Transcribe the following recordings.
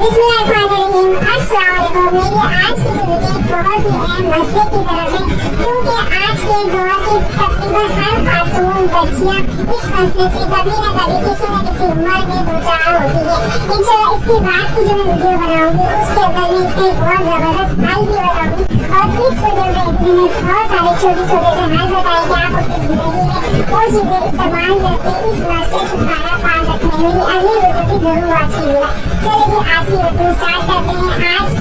बिस्मिल्लाहिर्रहमानिर्रहीम। अस्सलाम वालेकुम। मेरी आज की जो वीडियो बहुत ही अहम मसले की तरफ है, क्योंकि आज के दौर की तकरीबन हर खातून बच्चियां इस मसले से कभी न कभी किसी न किसी उम्र में दो चार होती है। इंशाल्लाह इसके बाद की जो मैं वीडियो बनाऊंगी उसके अंदर मैं इसके बहुत जबरदस्त हल भी बताऊंगी, और इस वीडियो में बहुत सारे छोटे छोटे से हल बताएंगे आप अपनी जिंदगी में वो चीजें इस्तेमाल करके इस मसले से छुटकारा पा सकते हैं। मेरी अगली वीडियो की जरूर वॉच कीजिएगा। चलिए जी आज की वीडियो स्टार्ट करते हैं। आज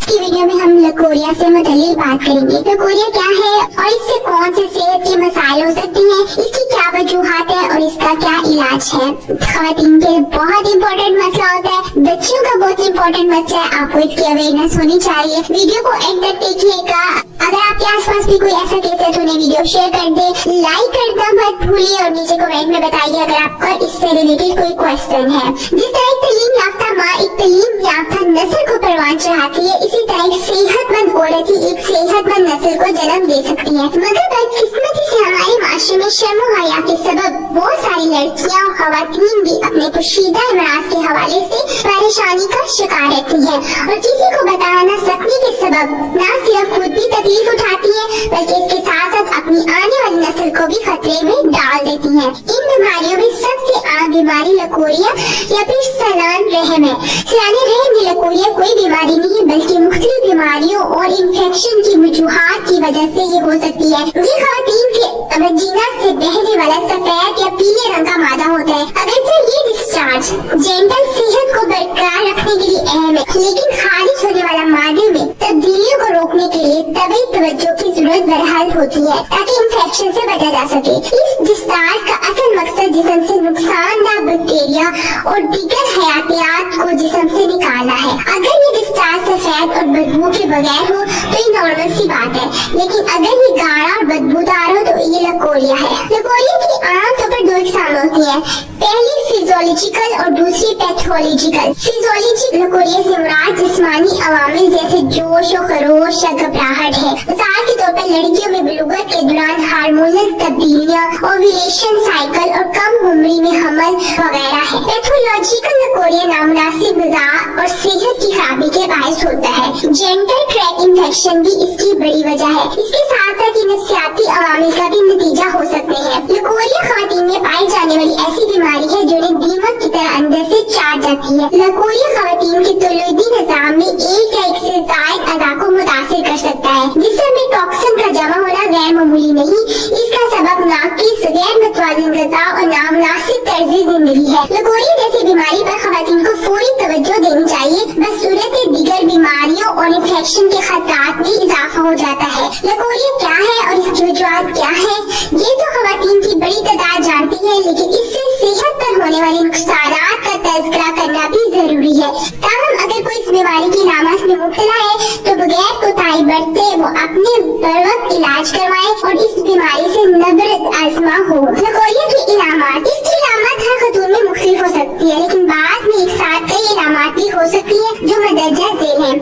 की वीडियो में हम लकोरिया से मुतल्लिक बात करेंगे। लकोरिया क्या है और इससे कौन से सेहत के मसाइल हो सकते हैं, इसकी क्या वजूहात है और इसका क्या इलाज है। खवातीन के बहुत इंपॉर्टेंट मसला होता है, बच्चियों का बहुत इंपॉर्टेंट मसला है, आपको इसकी अवेयरनेस होनी चाहिए। वीडियो को एंड तक देखिएगा। अगर आपके आसपास भी कोई ऐसा केस है तो उन्हें वीडियो शेयर कर दे, लाइक करना मत भूलिए और नीचे कमेंट में बताइए अगर आपका इससे रिलेटेड कोई क्वेश्चन है। जिस तरह एक तालीम याफ्ता माँ एक तालीम याफ्ता नस्ल को परवान चढ़ाती है, इसी तरह एक सेहतमंद औरत ही एक सेहतमंद नस्ल को जन्म दे सकती है। मगर बदकिस्मती से हमारे माशरे में शर्म हया के सबब बहुत सारी लड़कियाँ और खवातीन भी अपने पोशीदा अमराज के हवाले से परेशानी का शिकार रहती है और किसी को बता न सकने के सबब न सिर्फ खुद भी तकलीफ उठाती है बल्कि इसके साथ साथ अपनी आने वाली नस्ल को भी खतरे में डाल देती है। इन बीमारियों में सबसे आम बीमारी लकोरिया या फिर सलान रहम है। सलान रहम की लकोरिया कोई बीमारी नहीं है बल्कि मुख्तलिफ बीमारियों और इन्फेक्शन की वजूहात की वजह से ये हो सकती है। ये खवातीन के वजीना से बहने वाला सफेद या पीले रंग का मादा होता है। अगरचे ये डिस्चार्ज जेंटल सेहत को बरकरार रखने के लिए अहम है, लेकिन खारिज होने वाला मादे में तब्दीलियों को रोकने के लिए तभी तवज्जो की जरूरत बरहाल होती है ताकि इन्फेक्शन से बचा जा सके। इस डिस्चार्ज का असल मकसद जिस्म से नुकसानदेह बैक्टीरिया और दीगर हयातियात को जिस्म से निकालना है। अगर ये डिस्चार्ज सफेद और बदबू के बगैर हो तो ये नॉर्मल सी बात है, लेकिन अगर ये गाढ़ा और बदबूदार हो तो ये लकोरिया है। लकोरिया की आम तौर पर दो इकसाम होती है, पहली फिजियोलॉजिकल और दूसरी पैथोलॉजिकल। फिजियोलॉजिकल लकोरिया से मुराद जिस्मानी अवामिल जैसे जोश और खरोश या घबराहट है। मिसाल के तौर पर लड़कियों में बलूगत के दौरान हार्मोनल तब्दीलियां, ओव्यूलेशन साइकिल और कम उम्री में हमल वगैरह है। पैथोलॉजिकल लकोरिया नामुनासिब ग़िज़ा और सेहत की खराबी के बायस होता है। जेंटल ट्रैक इन्फेक्शन भी इसकी बड़ी वजह है। इसके साथ साथ नफसियाती अवामिल का भी नतीजा हो सकते हैं। लकोरिया खवातीन में पाई जाने वाली ऐसी बीमारी है जो दीमक की तरह अंदर से चाट जाती है। लकोरिया खवातीन के तौलीदी निज़ाम में एक या एक से ज़ायद अज़ा को मुतासिर कर सकता है। जिसमें टॉक्सिन का जमा होना गैर मामूली नहीं, इसका सबब नाक़िस गैर मुतवाज़िन ग़िज़ा और नामुनासिब तर्ज़ ज़िंदगी है। लकोरिया जैसी बीमारी पर खवातीन को फौरी तवज्जो देनी चाहिए, बसूरत दीगर बीमारियों और इन्फेक्शन के खतरात में इजाफा हो जाता है। लकोरिया क्या है और इसकी वजूहात क्या है ये तो खवातीन की बड़ी तादाद जानती है, लेकिन इससे सेहत पर होने वाले नुकसानात का तज़किरा करना भी जरूरी है। ताहम अगर कोई इस बीमारी की अलामत में मुब्तला है तो बगैर कोताही बरते वो अपने बर वक्त इलाज करवाए और इस बीमारी से नबरत आजमा हो। लकोरिया की इलामात, इसकी इलामात हर खतून में मुख्तलिफ हो सकती है, लेकिन बाद में एक साथ कई इलामात भी हो सकती है जो मदरजा झेल है।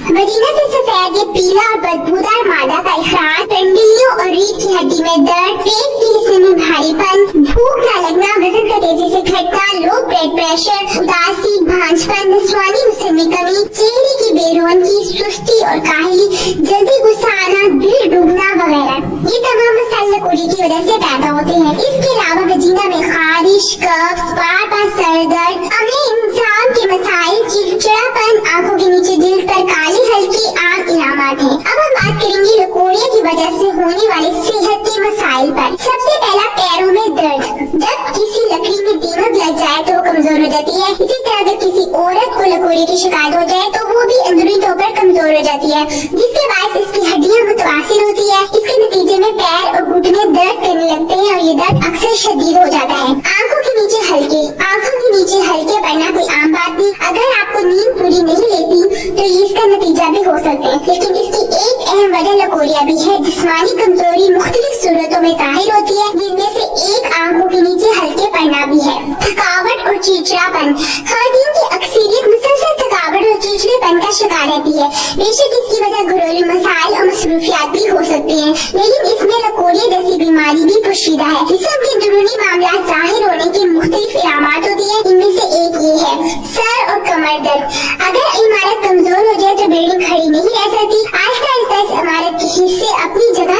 वजीना से सफेद या पीला और बदबूदार मादा का इखराज, टंडियों और रीढ़ की हड्डी में दर्द, पेट के हिस्से में भारीपन, भूख न लगना, वजन का तेजी से घटना, लो ब्लड प्रेशर, उदासी, भांजपन, नस्वानी हुस्न में कमी, चेहरे की बेरौनकी, सुस्ती और काहली, जल्दी गुस्सा आना, दिल डूबना वगैरह, ये तमाम मसाइल लकोरिया की वजह से पैदा होते हैं। इसके अलावा वजीना में खारिश, कफ, बार-बार सर दर्द, अगले इंसान के मसाइल, चिड़चिड़ापन, आंखों के नीचे जल्द पर काली हल्की आम इलामात हैं। अब हम बात करेंगे लकोरिया की वजह से होने वाले सेहत के मसाइल पर। सबसे पहला पैरों में दर्द। जब किसी लकड़ी में दीमक लग जाए तो वो कमजोर हो जाती है। इसी तरह अगर किसी औरत को लकोरिया की शिकायत हो जाए तो वो भी अंदरूनी तौर पर कमजोर हो जाती है, जिसके बाद इसकी हड्डियां मुतवासिर होती है। इसके नतीजे में पैर और घुटने दर्द करने लगते हैं और ये दर्द अक्सर शदीद हो जाता है। आंखों के नीचे हल्के पड़ना कोई आम बात नहीं। अगर आपको नींद पूरी नहीं लेती तो ये इसका नतीजा भी हो सकता है, लेकिन इसकी एक अहम वजह लकोरिया भी है। जिस्मानी कमजोरी मुख्तलिफ सूरतों में जाहिर होती है, जिनमें से एक आंखों के नीचे हल्के पड़ना भी है। थकावट और चिड़चिड़ापन, खवातीन की अक्सरियत मुसलसल थकावट और चिड़चिड़ेपन का शिकार रहती है। बेशक इसकी वजह घरेलू मसाइल और मसरूफियात भी हो सकती हैं, लेकिन इसमें लकोरिया जैसी बीमारी भी पोशीदा है। जिस्म के अंदरूनी मामला जाहिर होने की मुख्तलिफ इलामात होती है, इनमें से एक ये है सर और कमर दर्द। अगर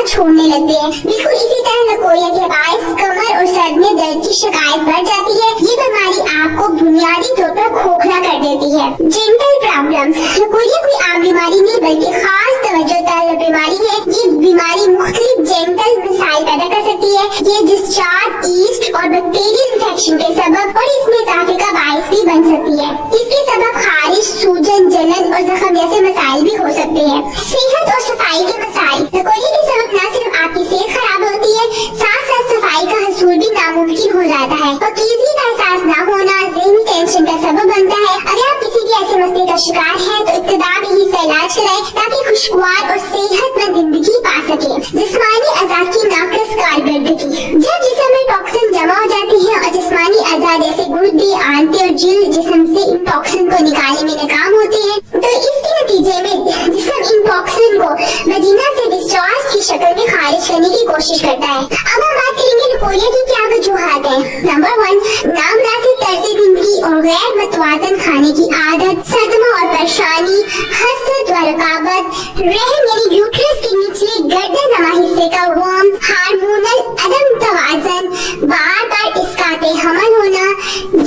छोड़ने लगते हैं। बिल्कुल इसी तरह लकोरिया के बायस कमर और सर में दर्द की शिकायत बढ़ जाती है। ये बीमारी आपको बुनियादी तौर पर खोखला कर देती है। जेंटल प्रॉब्लम, लकोरिया कोई आम बीमारी नहीं बल्कि खास तवज्जो तलब बीमारी है। ये बीमारी मुख्तलिफ जेंटल मसाइल पैदा कर सकती है। ये डिस्चार्ज, ईस्ट और बैक्टीरियल इन्फेक्शन के सबब और इसमें इजाफे का बायस भी बन सकती है। इसके सबब खारिश, सूजन, जलन और जख्म जैसे मसाइल भी हो सकते हैं। सेहत और सफाई के मसाइल, लकोरिया के सबब न सिर्फ आपकी सेहत खराब होती है, साथ साथ सफाई का हसूल भी नामुमकिन हो जाता है। पकीज़गी का एहसास न होना ज़हनी टेंशन का सबब बनता है। अगर आप किसी भी ऐसे मसले का शिकार हैं तो इब्तिदा में ही इसका इलाज कराएं ताकि खुशगवार और सेहतमंद जिंदगी पा सके। जिस्मानी अज़ा की नाक़िस कारकर्दगी, जब जिस्म में टॉक्सिन जमा हो जाती है और जिस्मानी अज़ा जैसे गुर्दे, आंतें और जिल्द जिस्म से इन टॉक्सिन को निकालने में नाकाम होते हैं तो इसके नतीजे में जिस्म इन टॉक्सिन को वजीना से डिस्चार्ज की शक्ल में खारिज करने की कोशिश करता है। अब हम बात करेंगे लकोरिया की क्या वजूहात है। नंबर 1, नामुनासिब तर्ज जिंदगी और गैर मतवाजन खाने की आदत, सदमा और परेशानी, हसद व रकाबत, रहम यानी यूट्रस के निचले गर्दन हिस्से का वर्म, हार्मोनल अदम तवाज़न, बार बार इसकाते हमल होना,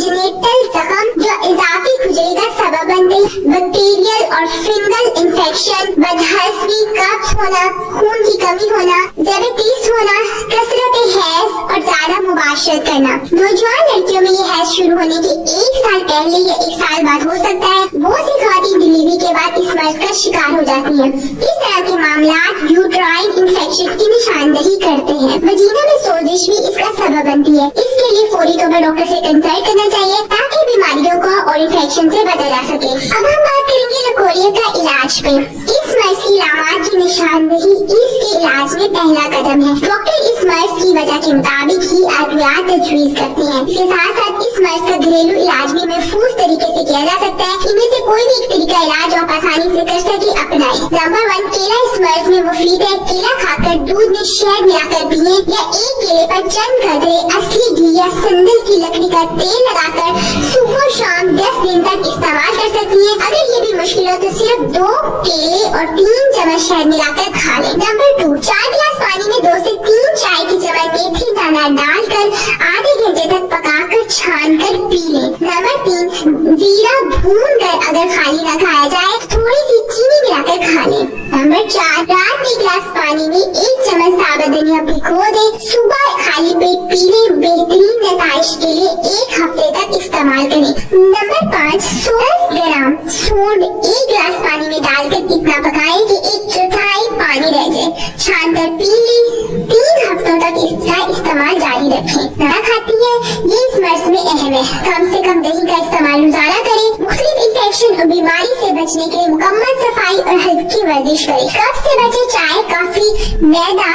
जेनेटल जख्म जो इजाफी खुजली का सबब बनते, बैक्टीरियल और फिंगल इन्फेक्शन, बदहज़मी, कब्ज होना, खून की कमी होना, डायबिटीज होना, कसरत हैज और ज्यादा मुबाशरत करना। नौजवान लड़कियों में ये हैज शुरू होने के 1 साल पहले या 1 साल बाद हो सकता है। बहुत सी ख़वातीन डिलीवरी के बाद इस मर्ज का शिकार हो जाती हैं। इस तरह के मामलात यूट्राइन इन्फेक्शन की निशानदही करते हैं। वजीना में सोजिश भी इसका सबब बनती है। इसके लिए फौरी तौर पर डॉक्टर से कंसल्ट करना चाहिए ताकि बीमारियों को और इन्फेक्शन से बचा जा सके। अब हम बात करेंगे लकोरिया का इलाज पे। इस मर्ज की अलामात की निशानदही इसके इलाज में पहला कदम है। डॉक्टर इस मर्ज की वजह के मुताबिक ही अद्वियात तजवीज़ करते हैं। इसके साथ साथ इस मर्ज का घरेलू इलाज भी महफूज तरीके से किया जा सकता है। इनमें से कोई भी एक तरीका इलाज आप आसानी से कर सके अपनाएं। नंबर 1, केला इस मर्ज में मुफीद है। केला खाकर दूध में शहद मिलाकर पिए या एक केले पर चंद कतरे असली घी या संदल की लकड़ी का तेल लगाकर सुबह शाम 10 दिन तक इस्तेमाल कर सकती है। अगर ये भी मुश्किल हो तो सिर्फ 2 केले और 3 चम्मच शहद मिलाकर खा लें। नंबर 2, 4 गिलास पानी में 2 से 3 चाय की चम्मच मेथी दाना डालकर आधे घंटे तक पकाकर छान कर पी लें। नंबर 3, जीरा भून कर अगर खाली न खाया जाए थोड़ी सी चीनी मिलाकर खा लें। नंबर 4, रात में 1 गिलास पानी में 1 चम्मच साबुत धनिया भिगो दें, सुबह खाली पेट पी लें। बेहतरीन नताइश के लिए 1 हफ्ते तक इस्तेमाल करें। नंबर 5, 10 ग्राम सूंड 1 गिलास पानी में डालकर इतना पकाएं कि 1/4 पानी रह जाए, छान कर पी लें। 3 हफ्तों तक इसका इस्तेमाल जारी रखें। दवा खाती है ये इस मर्ज में अहम है। कम से कम दही का इस्तेमाल रोजाना करें। मुख्तलिफ इन्फेक्शन और बीमारी से बचने के लिए मुकम्मल सफाई और हल्की वर्जिश करें। कब्ज से बचे चाय, कॉफी, मैदा,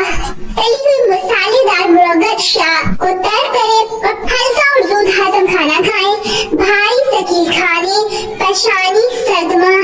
तली हुई मसालेदार मुरब्बा को तर्क करें और हल्का और दूध हजम खाना खाएं। भारी सकील खाने, परेशानी, सदमा,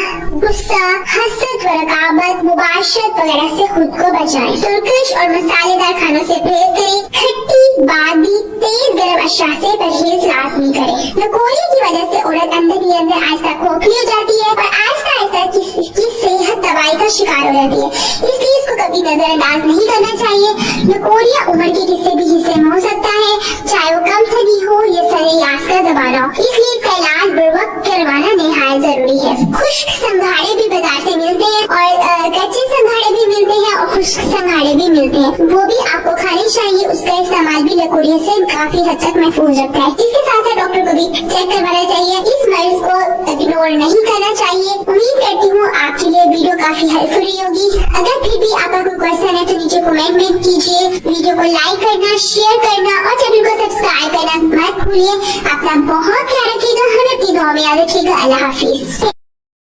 गुस्सा, हसद व रकाबत, मुबाशरत वगैरह से खुद को बचाएं। तुर्किश और मसालेदार खानों से परहेज करें। खट्टी, बादी, तेज गर्म अशया से परहेज लाजमी करें। लकोरिया की वजह से औरत अंदर ही अंदर आहिस्ता खोखली हो जाती है और आहिस्ता आहिस्ता इसकी सेहत तबाही का शिकार हो जाती है। इसलिए इसको कभी नजरअंदाज नहीं करना चाहिए। लकोरिया उम्र के किसी भी हिस्से में हो सकता है, चाहे वो कम सदी हो या सरेयास का जमाना हो। इसलिए इसका इलाज बर्वक्त करवाना निहायत जरूरी है। खुश्क संघाड़े भी बाजार से मिलते हैं और कच्चे संघाड़े भी मिलते हैं और खुश्क संघाड़े भी मिलते हैं, वो भी आपको खाने चाहिए। उसका इस्तेमाल भी लकोरिया से काफी हद तक महफूज रखता है। इसके साथ साथ डॉक्टर को भी चेक करवाना चाहिए। इस मरीज को इग्नोर नहीं करना चाहिए। उम्मीद करती हूँ आपके लिए वीडियो काफी हेल्पफुल रही होगी। अगर फिर भी आपका कोई क्वेश्चन है तो नीचे कमेंट में कीजिए। वीडियो को लाइक करना, शेयर करना और चैनल को सब्सक्राइब करना मत भूलिए। अपना बहुत ख्याल रखिएगा, हमें अपनी दुआ में याद रखिएगा। अल्लाह हाफिज।